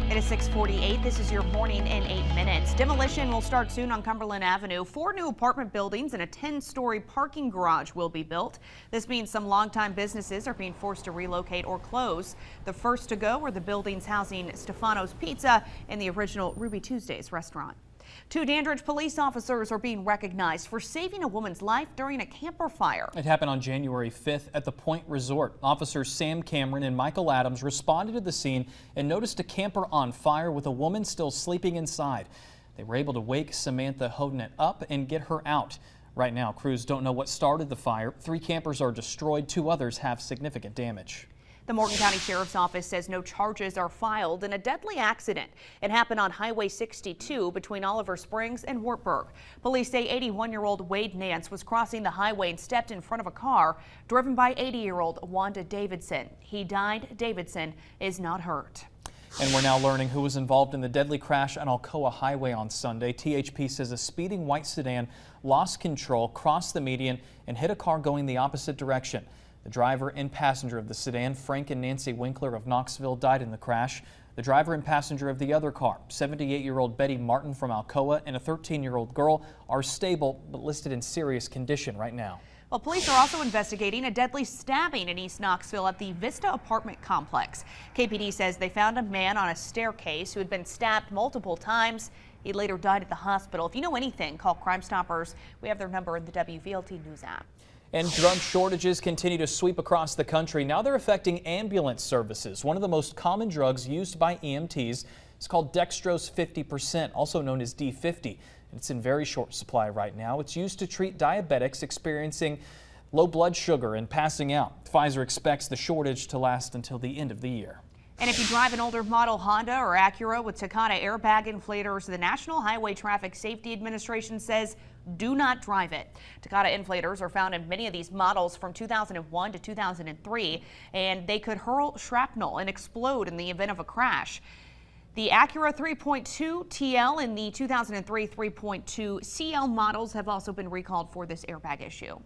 It is 6:48. This is your morning in 8 minutes. Demolition will start soon on Cumberland Avenue. 4 new apartment buildings and a 10-story parking garage will be built. This means some longtime businesses are being forced to relocate or close. The first to go are the buildings housing Stefano's Pizza and the original Ruby Tuesdays restaurant. 2 Dandridge police officers are being recognized for saving a woman's life during a camper fire. It happened on January 5th at the Point Resort. Officers Sam Cameron and Michael Adams responded to the scene and noticed a camper on fire with a woman still sleeping inside. They were able to wake Samantha Hodnett up and get her out. Right now, crews don't know what started the fire. 3 campers are destroyed. 2 others have significant damage. The Morgan County Sheriff's Office says no charges are filed in a deadly accident. It happened on Highway 62 between Oliver Springs and Wartburg. Police say 81-year-old Wade Nance was crossing the highway and stepped in front of a car driven by 80-year-old Wanda Davidson. He died. Davidson is not hurt. And we're now learning who was involved in the deadly crash on Alcoa Highway on Sunday. THP says a speeding white sedan lost control, crossed the median, and hit a car going the opposite direction. The driver and passenger of the sedan, Frank and Nancy Winkler of Knoxville, died in the crash. The driver and passenger of the other car, 78-year-old Betty Martin from Alcoa, and a 13-year-old girl, are stable but listed in serious condition right now. Well, police are also investigating a deadly stabbing in East Knoxville at the Vista apartment complex. KPD says they found a man on a staircase who had been stabbed multiple times. He later died at the hospital. If you know anything, call Crime Stoppers. We have their number in the WVLT News App. And drug shortages continue to sweep across the country. Now they're affecting ambulance services. One of the most common drugs used by EMTs is called dextrose 50%, also known as D50. It's in very short supply right now. It's used to treat diabetics experiencing low blood sugar and passing out. Pfizer expects the shortage to last until the end of the year. And if you drive an older model Honda or Acura with Takata airbag inflators, the National Highway Traffic Safety Administration says do not drive it. Takata inflators are found in many of these models from 2001 to 2003, and they could hurl shrapnel and explode in the event of a crash. The Acura 3.2 TL and the 2003 3.2 CL models have also been recalled for this airbag issue.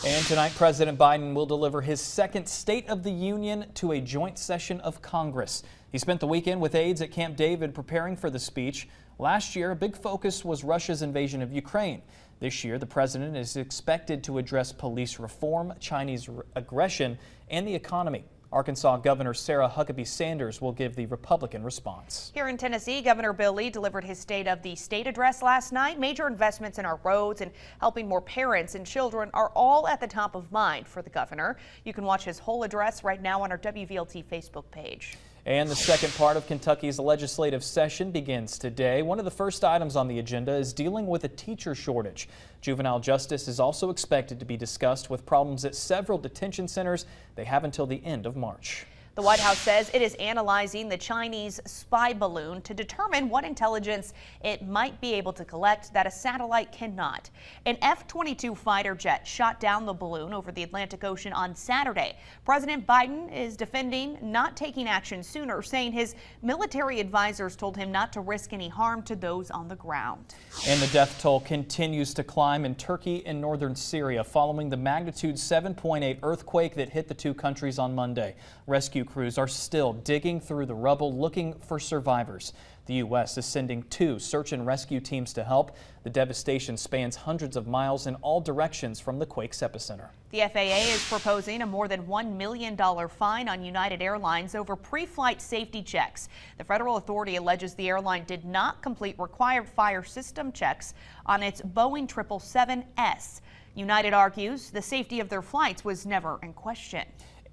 And tonight, President Biden will deliver his second State of the Union to a joint session of Congress. He spent the weekend with aides at Camp David preparing for the speech. Last year, a big focus was Russia's invasion of Ukraine. This year, the president is expected to address police reform, Chinese aggression, and the economy. Arkansas Governor Sarah Huckabee Sanders will give the Republican response. Here in Tennessee, Governor Bill Lee delivered his State of the State address last night. Major investments in our roads and helping more parents and children are all at the top of mind for the governor. You can watch his whole address right now on our WVLT Facebook page. And the second part of Kentucky's legislative session begins today. One of the first items on the agenda is dealing with a teacher shortage. Juvenile justice is also expected to be discussed with problems at several detention centers. They have until the end of March. The White House says it is analyzing the Chinese spy balloon to determine what intelligence it might be able to collect that a satellite cannot. An F-22 fighter jet shot down the balloon over the Atlantic Ocean on Saturday. President Biden is defending not taking action sooner, saying his military advisors told him not to risk any harm to those on the ground. And the death toll continues to climb in Turkey and northern Syria following the magnitude 7.8 earthquake that hit the 2 countries on Monday. Rescue crews are still digging through the rubble looking for survivors. The U.S. is sending 2 search and rescue teams to help. The devastation spans hundreds of miles in all directions from the quake's epicenter. The FAA is proposing a more than $1 million fine on United Airlines over pre-flight safety checks. The federal authority alleges the airline did not complete required fire system checks on its Boeing 777S. United argues the safety of their flights was never in question.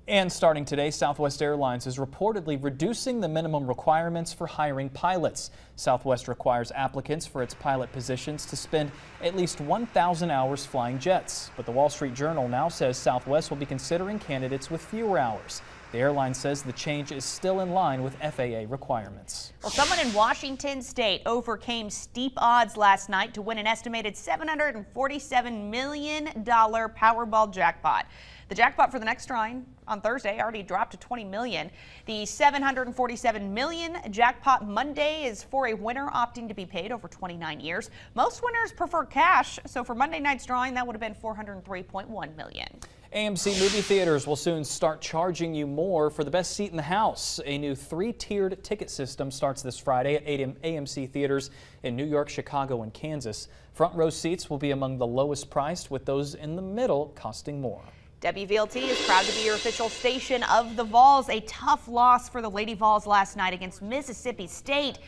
And starting today, Southwest Airlines is reportedly reducing the minimum requirements for hiring pilots. Southwest requires applicants for its pilot positions to spend at least 1,000 hours flying jets. But the Wall Street Journal now says Southwest will be considering candidates with fewer hours. The airline says the change is still in line with FAA requirements. Well, someone in Washington State overcame steep odds last night to win an estimated $747 million Powerball jackpot. The jackpot for the next drawing on Thursday already dropped to $20 million. The $747 million jackpot Monday is for a winner opting to be paid over 29 years. Most winners prefer cash, so for Monday night's drawing, that would have been $403.1 million. AMC movie theaters will soon start charging you more for the best seat in the house. A new 3-tiered ticket system starts this Friday at AMC theaters in New York, Chicago, and Kansas. Front row seats will be among the lowest priced, with those in the middle costing more. WVLT is proud to be your official station of the Vols. A tough loss for the Lady Vols last night against Mississippi State.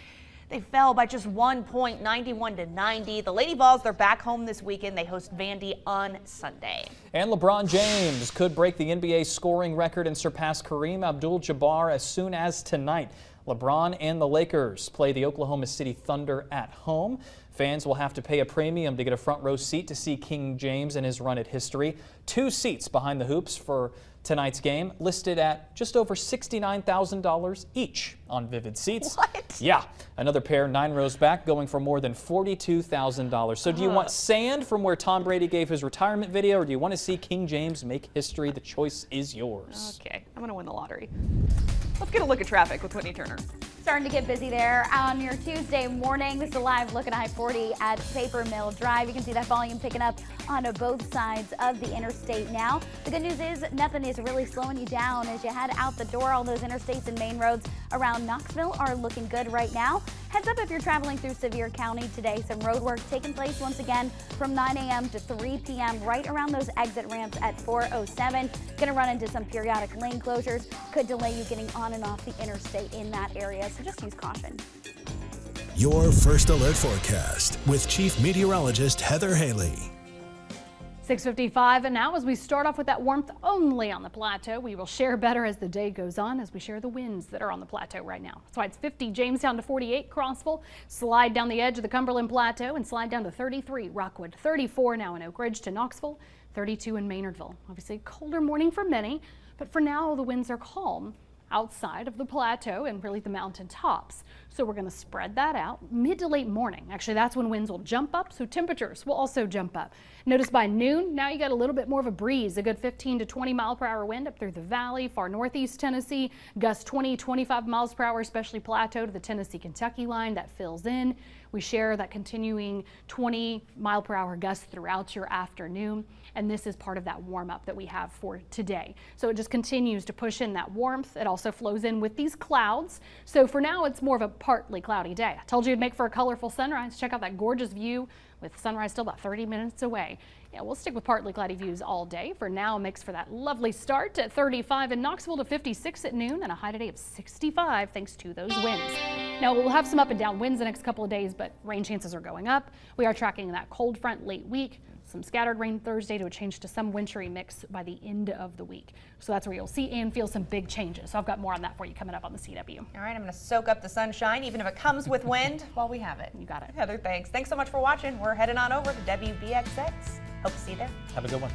They fell by just 1 point, 91-90. The Lady Vols, they're back home this weekend. They host Vandy on Sunday. And LeBron James could break the NBA scoring record and surpass Kareem Abdul-Jabbar as soon as tonight. LeBron and the Lakers play the Oklahoma City Thunder at home. Fans will have to pay a premium to get a front row seat to see King James and his run at history. 2 seats behind the hoops for tonight's game, listed at just over $69,000 each on Vivid Seats. What? Yeah, another pair 9 rows back going for more than $42,000. So do you want sand from where Tom Brady gave his retirement video, or do you want to see King James make history? The choice is yours. Okay, I'm going to win the lottery. Let's get a look at traffic with Whitney Turner. Starting to get busy there on your Tuesday morning. This is a live look at I-40 at Paper Mill Drive. You can see that volume picking up on both sides of the interstate now. The good news is nothing is really slowing you down as you head out the door. All those interstates and main roads around Knoxville are looking good right now. Heads up if you're traveling through Sevier County today. Some road work taking place once again from 9 a.m. to 3 p.m. right around those exit ramps at 407. Going to run into some periodic lane closures. Could delay you getting on and off the interstate in that area, so just use caution. Your First Alert Forecast with Chief Meteorologist Heather Haley. 6:55, and now as we start off with that warmth only on the plateau, we will share better as the day goes on as we share the winds that are on the plateau right now. That's why it's 50 Jamestown to 48 Crossville, slide down the edge of the Cumberland Plateau and slide down to 33 Rockwood, 34 now in Oak Ridge to Knoxville, 32 in Maynardville. Obviously a colder morning for many, but for now the winds are calm outside of the plateau and really the mountain tops. So we're going to spread that out mid to late morning. Actually, that's when winds will jump up, so temperatures will also jump up. Notice by noon, now you got a little bit more of a breeze, a good 15 to 20 mile per hour wind up through the valley, far northeast Tennessee, gusts 20, 25 miles per hour, especially plateau to the Tennessee-Kentucky line that fills in. We share that continuing 20 mile per hour gusts throughout your afternoon. And this is part of that warm up that we have for today. So it just continues to push in that warmth. It also flows in with these clouds. So for now, it's more of a partly cloudy day. I told you it'd make for a colorful sunrise. Check out that gorgeous view with sunrise still about 30 minutes away. Yeah, we'll stick with partly cloudy views all day. For now, makes for that lovely start at 35 in Knoxville to 56 at noon and a high today of 65 thanks to those winds. Now we'll have some up and down winds the next couple of days, but rain chances are going up. We are tracking that cold front late week. Some scattered rain Thursday to a change to some wintry mix by the end of the week. So that's where you'll see and feel some big changes. So I've got more on that for you coming up on the CW. All right, I'm going to soak up the sunshine, even if it comes with wind, while we have it. You got it. Heather, thanks. Thanks so much for watching. We're heading on over to WVXX. Hope to see you there. Have a good one.